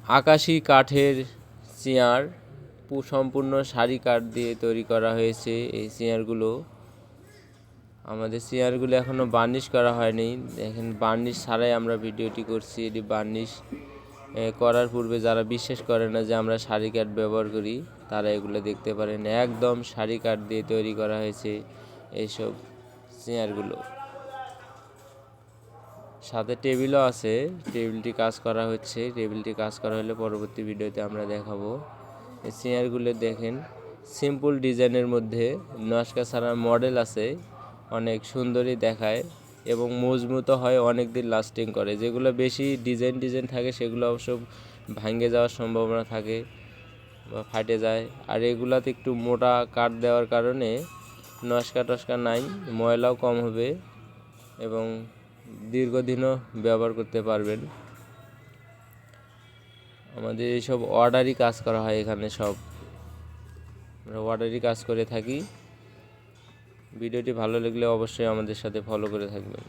আকাশি কাঠের চেয়ার, সম্পূর্ণ সারি কাঠ দিয়ে তৈরি করা হয়েছে এই চেয়ারগুলো। আমাদের চেয়ারগুলো এখনও বার্নিশ করা হয়নি। দেখেন, বার্নিশ ছাড়াই আমরা ভিডিওটি করছি। এটি বার্নিশ করার পূর্বে যারা বিশ্বাস করে না যে আমরা সারি কাঠ ব্যবহার করি, তারা এগুলো দেখতে পারেন। একদম সারি কাঠ দিয়ে তৈরি করা হয়েছে এইসব চেয়ারগুলো। সাথে টেবিলও আছে, টেবিলটি কাজ করা হচ্ছে। টেবিলটি কাজ করা হলে পরবর্তী ভিডিওতে আমরা দেখাবো। এই চেয়ারগুলো দেখেন, সিম্পল ডিজাইনের মধ্যে নকশা ছাড়া মডেল আছে, অনেক সুন্দরই দেখায় এবং মজবুত হয়, অনেক দিন লাস্টিং করে। যেগুলো বেশি ডিজাইন থাকে সেগুলো অবশ্য ভাঙে যাওয়ার সম্ভাবনা থাকে বা ফাটে যায়। আর এগুলাতে একটু মোটা কাঠ দেওয়ার কারণে নকশা নাই, ময়লাও কম হবে এবং দীর্ঘদিনও ব্যবহার করতে পারবেন। আমাদের এইসব অর্ডারই কাজ করা হয় এখানে, সব আমরা অর্ডারই কাজ করে থাকি। ভিডিওটি ভালো লাগলে অবশ্যই আমাদের সাথে ফলো করে থাকবেন।